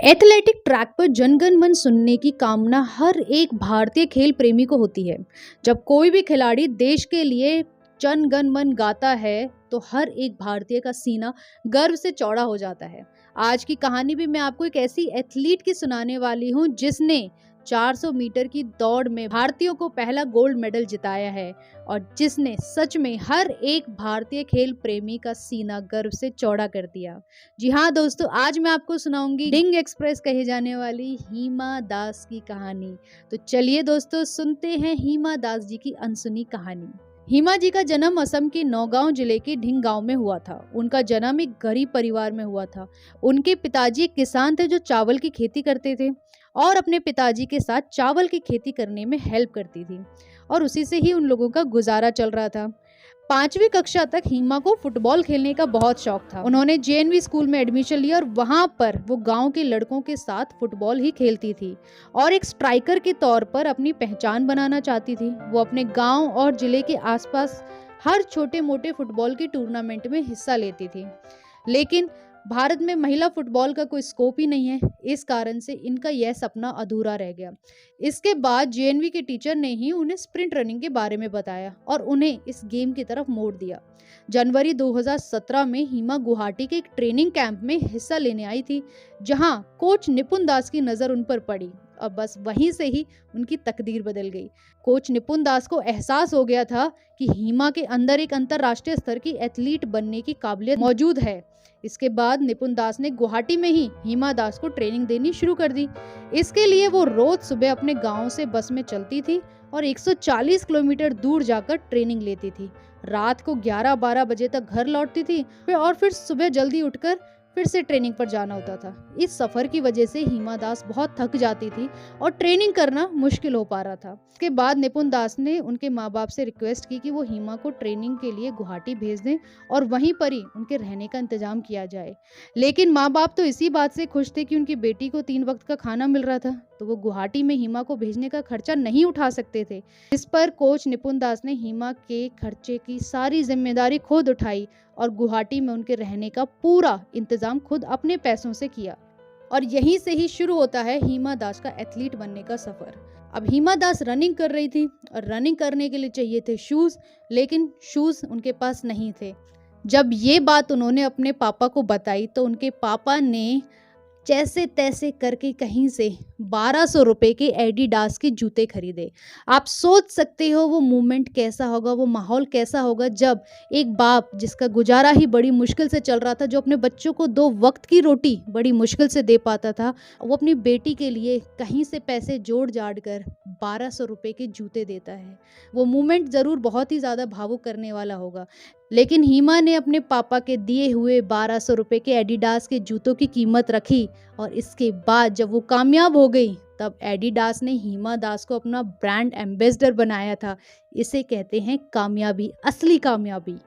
Athletic track पर जनगण मन सुनने की कामना हर एक भारतीय खेल प्रेमी को होती है। जब कोई भी खिलाड़ी देश के लिए जनगण मन गाता है तो हर एक भारतीय का सीना गर्व से चौड़ा हो जाता है। आज की कहानी भी मैं आपको एक ऐसी एथलीट की सुनाने वाली हूँ जिसने 400 मीटर की दौड़ में भारतीयों को पहला गोल्ड मेडल जिताया है और जिसने सच में हर एक भारतीय खेल प्रेमी का सीना गर्व से चौड़ा कर दिया। जी हाँ दोस्तों, आज मैं आपको सुनाऊंगी डिंग एक्सप्रेस कही जाने वाली हिमा दास की कहानी। तो चलिए दोस्तों, सुनते हैं हिमा दास जी की अनसुनी कहानी। हिमा जी का जन्म असम के नौगांव जिले के ढिंग गांव में हुआ था। उनका जन्म एक गरीब परिवार में हुआ था। उनके पिताजी एक किसान थे जो चावल की खेती करते थे और अपने पिताजी के साथ चावल की खेती करने में हेल्प करती थी और उसी से ही उन लोगों का गुजारा चल रहा था। 5वीं कक्षा तक हिमा को फुटबॉल खेलने का बहुत शौक था। उन्होंने जेएनवी स्कूल में एडमिशन लिया और वहां पर वो गांव के लड़कों के साथ फुटबॉल ही खेलती थी और एक स्ट्राइकर के तौर पर अपनी पहचान बनाना चाहती थी। वो अपने गांव और जिले के आसपास हर छोटे मोटे फुटबॉल के टूर्नामेंट में हिस्सा लेती थी, लेकिन भारत में महिला फुटबॉल का कोई स्कोप ही नहीं है। इस कारण से इनका यह सपना अधूरा रह गया। इसके बाद जेएनवी के टीचर ने ही उन्हें स्प्रिंट रनिंग के बारे में बताया और उन्हें इस गेम की तरफ मोड़ दिया। जनवरी 2017 में हिमा गुवाहाटी के एक ट्रेनिंग कैंप में हिस्सा लेने आई थी, जहां कोच निपुण दास की नजर उन पर पड़ी और बस वहीं से ही उनकी तकदीर बदल गई। कोच निपुण दास को एहसास हो गया था कि हिमा के अंदर एक अंतर्राष्ट्रीय स्तर की एथलीट बनने की काबिलियत मौजूद है। इसके बाद निपुण दास ने गुवाहाटी में ही हिमा दास को ट्रेनिंग देनी शुरू कर दी। इसके लिए वो रोज सुबह अपने गांव से बस में चलती थी और 140 किलोमीटर दूर जाकर ट्रेनिंग लेती थी। रात को 11-12 बजे तक घर लौटती थी और फिर सुबह जल्दी उठकर फिर से ट्रेनिंग पर जाना होता था। इस सफर की वजह से हिमा दास बहुत थक जाती थी और ट्रेनिंग करना मुश्किल हो पा रहा था। इसके बाद निपुण दास ने उनके माँ बाप से रिक्वेस्ट की कि वो हिमा को ट्रेनिंग के लिए गुवाहाटी भेज दें और वहीं पर ही उनके रहने का इंतजाम किया जाए। लेकिन माँ बाप तो इसी बात से खुश थे कि उनकी बेटी को 3 वक्त का खाना मिल रहा था, तो वो गुवाहाटी में हिमा को भेजने का खर्चा नहीं उठा सकते थे। इस पर कोच निपुण दास ने हिमा के खर्चे की सारी जिम्मेदारी खुद उठाई और गुवाहाटी में उनके रहने का पूरा इंतजाम खुद अपने पैसों से किया। और यहीं से ही शुरू होता है हिमा दास का एथलीट बनने का सफर। अब हिमा दास रनिंग कर रही थी और रनिंग करने के लिए चाहिए थे शूज, लेकिन शूज उनके पास नहीं थे। जब ये बात उन्होंने अपने पापा को बताई तो उनके पापा ने जैसे तैसे करके कहीं से 1200 रुपए के एडिडास के जूते खरीदे। आप सोच सकते हो वो मोमेंट कैसा होगा, वो माहौल कैसा होगा जब एक बाप जिसका गुजारा ही बड़ी मुश्किल से चल रहा था, जो अपने बच्चों को 2 वक्त की रोटी बड़ी मुश्किल से दे पाता था, वो अपनी बेटी के लिए कहीं से पैसे जोड़ जाड़ कर 1200 रुपए के जूते देता है। वो मोमेंट ज़रूर बहुत ही ज़्यादा भावुक करने वाला होगा। लेकिन हिमा ने अपने पापा के दिए हुए 1200 रुपए के एडिडास के जूतों की कीमत रखी और इसके बाद जब वो कामयाब हो गई तब एडिडास ने हिमा दास को अपना ब्रांड एम्बेसडर बनाया था। इसे कहते हैं कामयाबी, असली कामयाबी।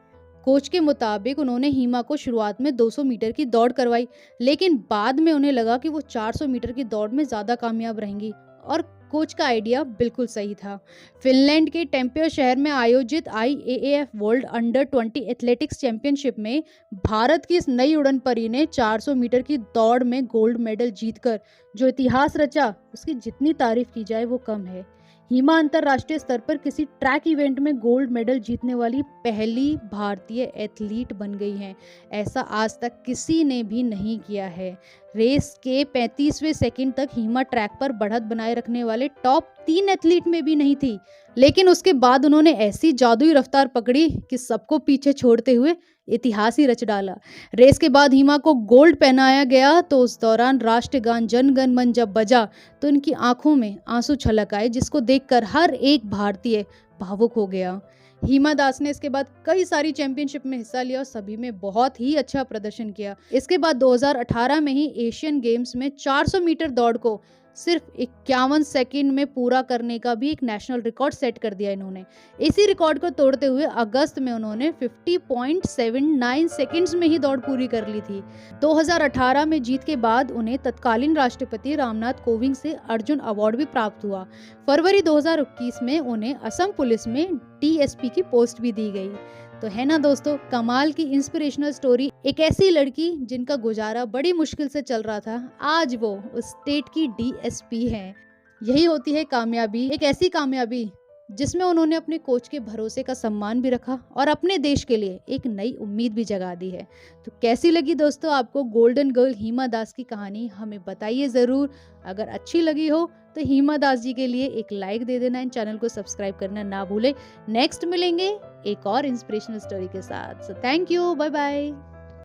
कोच के मुताबिक उन्होंने हिमा को शुरुआत में 200 मीटर की दौड़ करवाई, लेकिन बाद में उन्हें लगा कि वो 400 मीटर की दौड़ में ज़्यादा कामयाब रहेंगी और कोच का आइडिया बिल्कुल सही था। फिनलैंड के टेम्पियो शहर में आयोजित IAAF world under 20 athletics championship में भारत की इस नई उड़न परी ने 400 मीटर की दौड़ में गोल्ड मेडल जीतकर जो इतिहास रचा, उसकी जितनी तारीफ की जाए वो कम है। हिमा अंतर्राष्ट्रीय स्तर पर किसी ट्रैक इवेंट में गोल्ड मेडल जीतने वाली पहली भारतीय एथलीट बन गई हैं। ऐसा आज तक किसी ने भी नहीं किया है। रेस के 35वें सेकंड तक हिमा ट्रैक पर बढ़त बनाए रखने वाले टॉप 3 एथलीट में भी नहीं थी, लेकिन उसके बाद उन्होंने ऐसी जादुई रफ्तार पकड़ी कि सबको पीछे छोड़ते हुए इतिहास ही रच डाला। रेस के बाद हिमा को गोल्ड पहनाया गया तो उस दौरान राष्ट्रगान जन गण मन जब बजा तो उनकी आंखों में आंसू छलक आए, जिसको देखकर हर एक भारतीय भावुक हो गया। हिमा दास ने इसके बाद कई सारी चैंपियनशिप में हिस्सा लिया और सभी में बहुत ही अच्छा प्रदर्शन किया। इसके बाद 2018 में ही एशियन गेम्स में 400 मीटर दौड़ को सिर्फ 51 सेकंड में पूरा करने का भी एक नेशनल रिकॉर्ड सेट कर दिया इन्होंने। इसी रिकॉर्ड को तोड़ते हुए अगस्त में उन्होंने 50.79 सेकंड्स में ही दौड़ पूरी कर ली थी। 2018 में जीत के बाद उन्हें तत्कालीन राष्ट्रपति रामनाथ कोविंद से अर्जुन अवार्ड भी प्राप्त हुआ। फरवरी 2021 में उन्हें असम पुलिस में DSP की पोस्ट भी दी गई। तो है ना दोस्तों, कमाल की इंस्पिरेशनल स्टोरी। एक ऐसी लड़की जिनका गुजारा बड़ी मुश्किल से चल रहा था, आज वो उस स्टेट की डीएसपी हैं। यही होती है कामयाबी, एक ऐसी कामयाबी जिसमें उन्होंने अपने कोच के भरोसे का सम्मान भी रखा और अपने देश के लिए एक नई उम्मीद भी जगा दी है। तो कैसी लगी दोस्तों आपको गोल्डन गर्ल हिमा दास की कहानी, हमें बताइए ज़रूर। अगर अच्छी लगी हो तो हिमा दास जी के लिए एक लाइक दे देना, इन चैनल को सब्सक्राइब करना ना भूलें। नेक्स्ट मिलेंगे एक और इंस्पिरेशनल स्टोरी के साथ। So thank you, bye bye.